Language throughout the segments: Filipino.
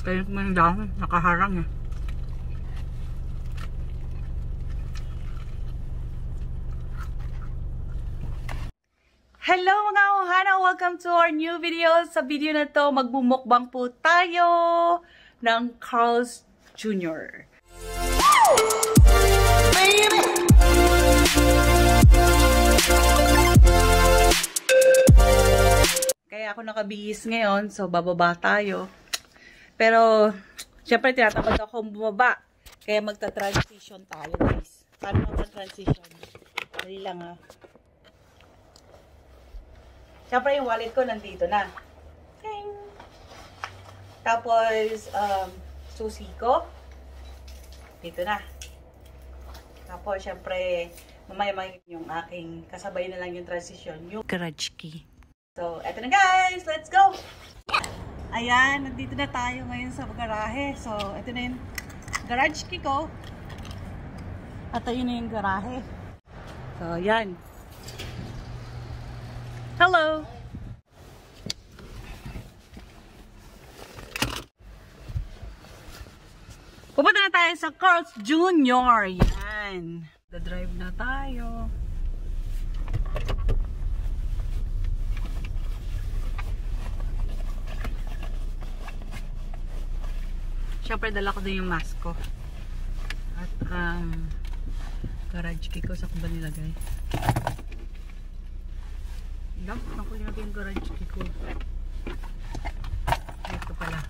Kaya may dahon, nakaharang eh. Hello mga ohana! Welcome to our new video. Sa video na to, magbumukbang po tayo ng Carl's Jr. Kaya ako nakabihis ngayon, so bababa tayo. Pero, syempre tinatamad ako bumaba. Kaya magta-transition tayo guys. Paano magta-transition? Dali lang ha. Siyempre yung wallet ko nandito na. Ting! Tapos, susi ko. Dito na. Tapos, siyempre, mamaya yung aking kasabay na lang yung transition. Yung garage key. So, eto na guys! Let's go! Ayan, nandito na tayo ngayon sa garahe. So, eto na yung garage key ko. At ayun na yung garahe. So, ayan. Hello! Pupunta na tayo sa Carl's Jr. Yan. The-drive na tayo. Siyempre, dala ko din yung mask ko. At, garage key ko. Saan ko ba nilagay? Ako nilagay yung garage key ko. Ito pala.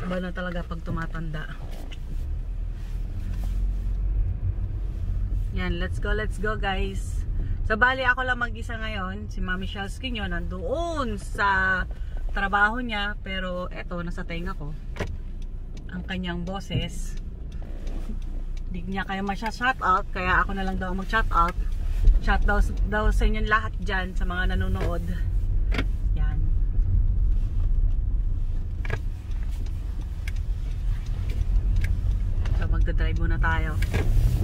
Iba na talaga pag tumatanda. Yan, let's go guys. So, bali ako lang mag-isa ngayon. Si Mami Shelskin yun, nandoon sa trabaho niya. Pero, eto, nasa tenga ko. Ang kanyang boses. Hindi niya kaya masya-shoutout. Kaya ako na lang daw mag-shoutout. Shout daw sa inyo lahat dyan, sa mga nanonood. Yan. So, magdadrive muna tayo.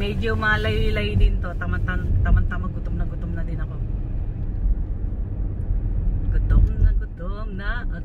Medyo malayo-layo din to. Tamang-tama, gutom na din ako. Gutom na ako.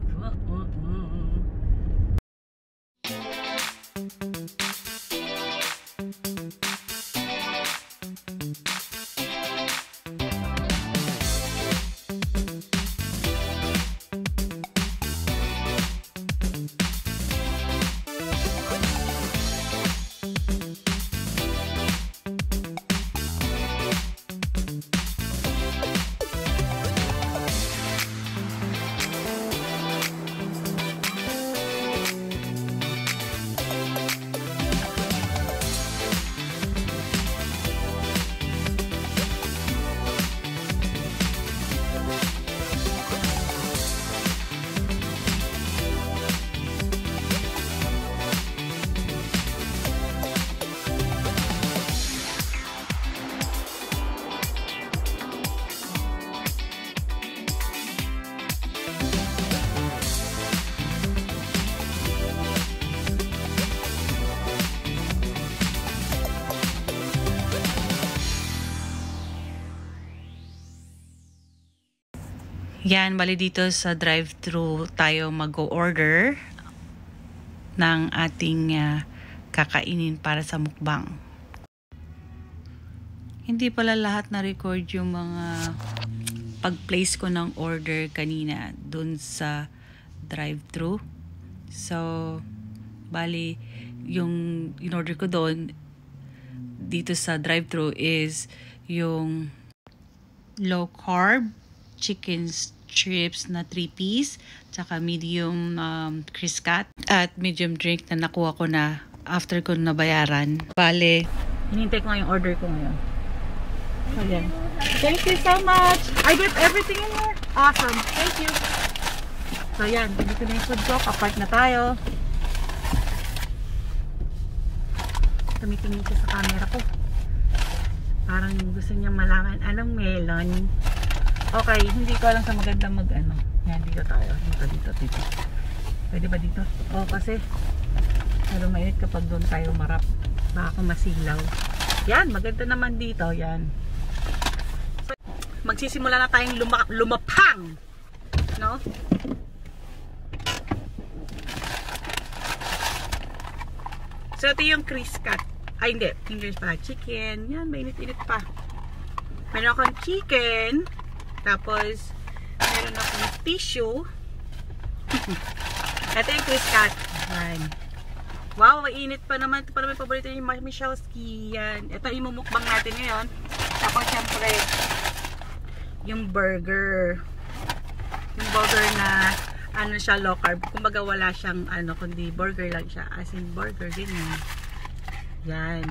Yan, bali dito sa drive-thru tayo mag-order ng ating kakainin para sa mukbang. Hindi pala lahat na-record yung mga pag-place ko ng order kanina dun sa drive-thru. So, bali yung in-order ko doon dito sa drive-thru is yung low carb chicken strips na 3-piece, tsaka medium Criscat at medium drink na nakuha ko na after ko nabayaran. Bale, hinintay ko nga yung order ko ngayon. So, yan. Thank you so much! I get everything in here. Awesome. Thank you. So, yan. Dito na yung food ko. Kapark na tayo. Tumitingin siya sa camera ko. Parang gusto niyang malaman anong melon. Okay, hindi ko alam sa maganda mag-ano. Yan, dito tayo. Dito. Pwede ba dito? Oo, kasi pero mainit kapag doon tayo marap. Baka masilaw. Yan, maganda naman dito. Yan. So, magsisimula na tayong lumapang. No? So, ito yung Chris Cut. Ay, hindi. English pala. Chicken. Yan, mainit-init pa. Meron akong chicken. Tapos, meron akong tissue. Ito yung Chris Cut. Yan. Wow, mainit pa naman. Ito pa naman paborito yung Michalski. Yan. Ito imumukbang natin ngayon. Tapos, syempre, yung burger. Yung burger na ano siya, low carb. Kumbaga wala siyang ano, kundi burger lang siya. As in burger din yun. Yan.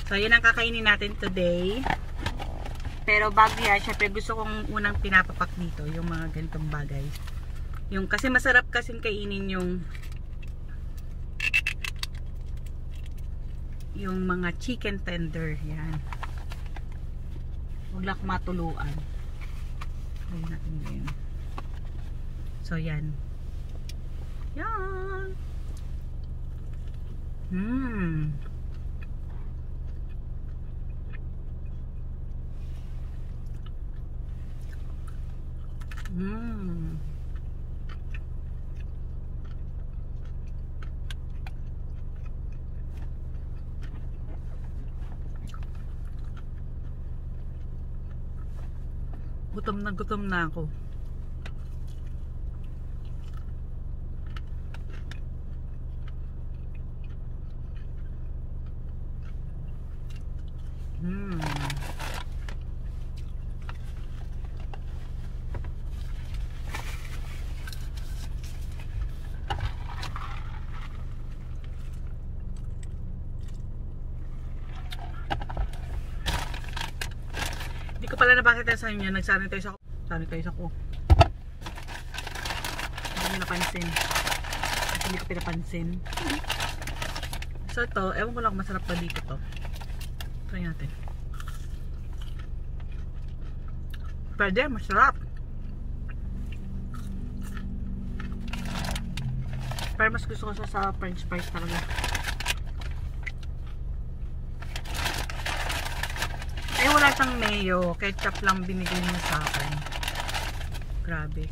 So, yun ang kakainin natin today. Pero bago yan, syempre gusto kong unang pinapapak dito yung mga ganitong bagay. Yung, kasi masarap kasing kainin yung mga chicken tender. Yan. Huwag lang matuluan. Ayan natin yun. So, yan. Yan. Mmm. Mmm. Gutom na ako. Hindi ko pala napakita sa inyo. Nag-sanitize ako. Sanitize ako. Hindi ko napansin. Kasi hindi ko pinapansin. So ito, ewan ko lang masarap pa dito to. Try natin. Pwede, masarap. Pero mas gusto ko sa french fries talaga. Eh, wala siyang mayo. Ketchup lang binigay niya sa akin. Grabe.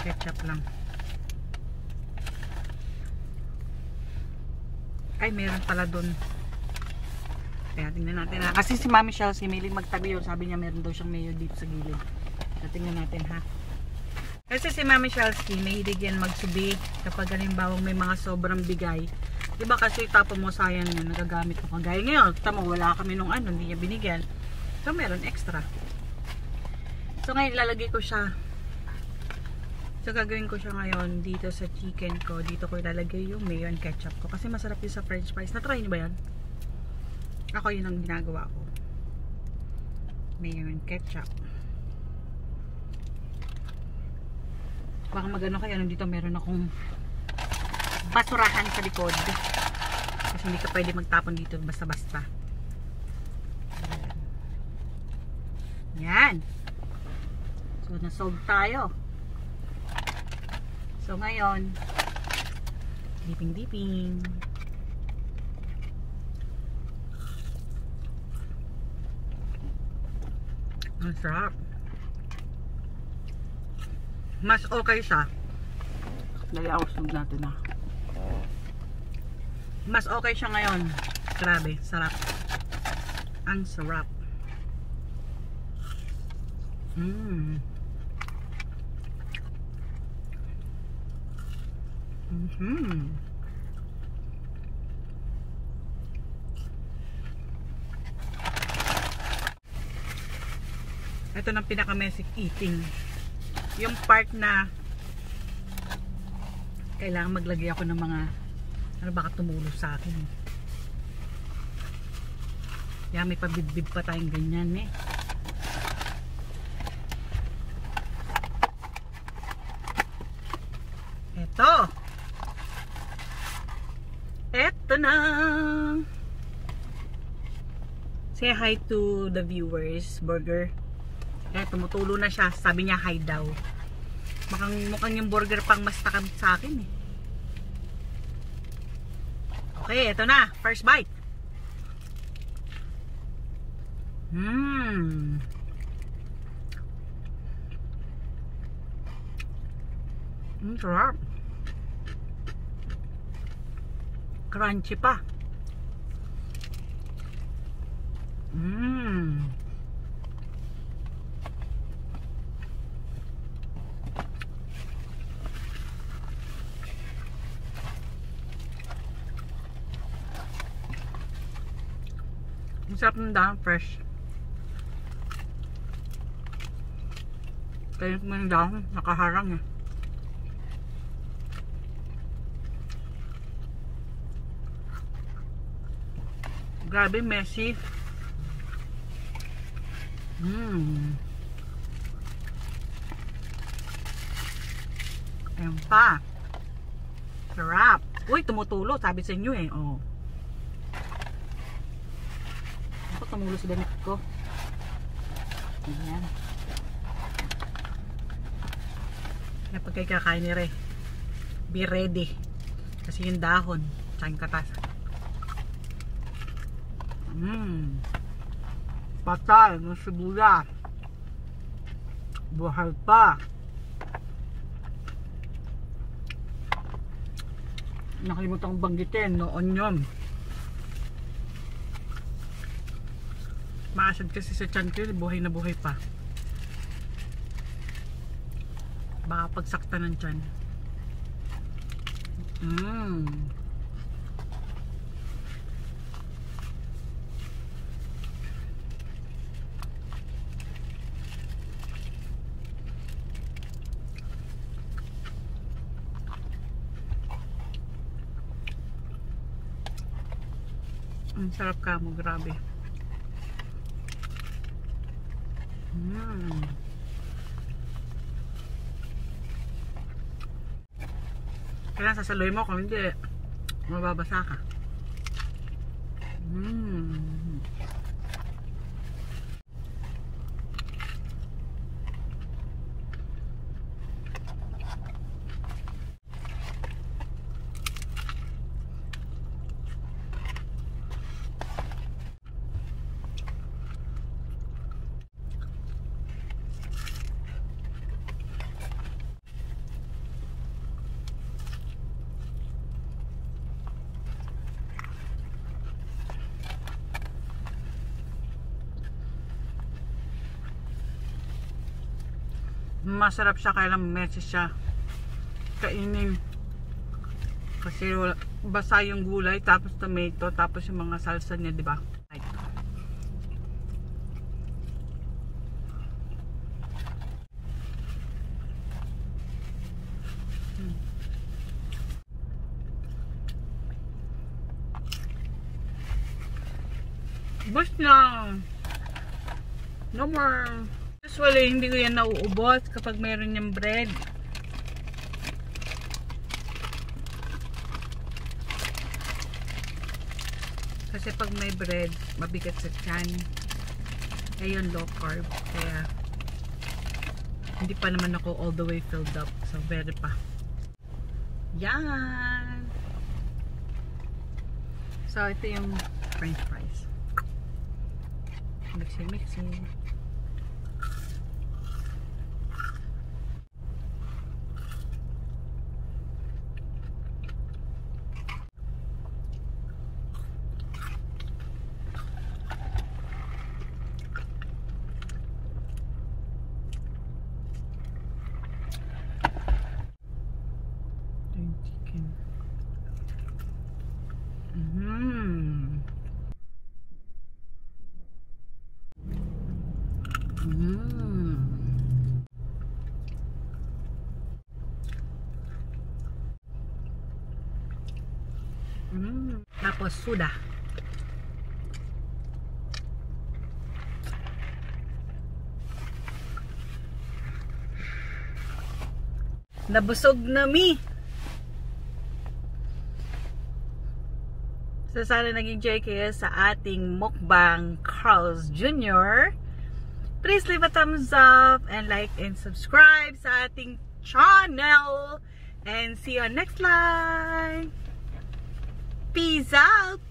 Ketchup lang. Ay, meron pala dun. Kaya tingnan natin ha. Kasi si Mami Chelsea, miling magtabi yun. Sabi niya meron daw siyang mayo dito sa gilid. Kaya tingnan natin ha. Kasi si Mami Chelsea, mahilig yan magsubi. Kapag halimbawa may mga sobrang bigay. Diba kasi tapon mo sayang yun, nagagamit mo. Kagaya ngayon, kita mo, wala kami nung ano, hindi niya binigyan. So, meron extra. So, ngayon ilalagay ko siya. So, gagawin ko siya ngayon dito sa chicken ko. Dito ko ilalagay yung mayo and ketchup ko. Kasi masarap yung sa french fries. Na-try niyo ba yan? Ako yun ang ginagawa ko. Mayo and ketchup. Baka magano kayo, dito meron akong basurahan sa likod. Kasi hindi ka pwede magtapon dito basta-basta. Yan. So, nasolve tayo. So, ngayon, dipping. Ang sarap. Mas okay siya. Dali ako sunod natin na. Mas okay siya ngayon. Grabe, sarap. Ang sarap. Ito ng pinaka-messy eating. Yung part na kailangan maglagay ako ng mga ano baka tumulong sa akin. Yan, may pabibib pa tayong ganyan eh. Eto na. Say hi to the viewers, burger. Eh, tumutulo na siya. Sabi niya hi daw. Mukhang yung burger pang mas takamit sa akin eh. Okay, eto na. First bite. Sarap. Crunchy pa. Ang sarap ng dahon, fresh. Kaya mo yung dahon, nakaharang eh. Grabe, messy. Ayan pa. Sarap. Uy, tumutulo. Sabi sa inyo eh. Oh. Ako tumulo sa damit ko. Ayan. Kaya pag kayo kakain ni Re, be ready. Kasi yung dahon, tsaka yung katas. Patay ng sibuyas. Buhay pa. Nakalimutan kong banggitin, no onion. Maasad kasi sa tiyan ko, buhay na buhay pa. Baka pagsakta ng tiyan. Ang sarap ka mo, grabe. Kailangan sasaluhin mo kung hindi mababasa ka. Masarap siya, kaya lang messy siya kainin kasi basa yung gulay, tapos tomato, tapos yung mga salsa niya, di ba? Bus na, no more. Usually hindi ko yan nauubos kapag mayroon yung bread. Kasi pag may bread, mabigat sa tiyan. Ayun, low carb. Kaya hindi pa naman ako all the way filled up. So very pa. Yan! So ito yung french fries. Mixing. Chicken. Tapos suda. Nabusog na mi. So sana nag-enjoy kayo sa ating mukbang Carl's Jr. Please leave a thumbs up and like and subscribe sa ating channel. And see you on next live. Peace out!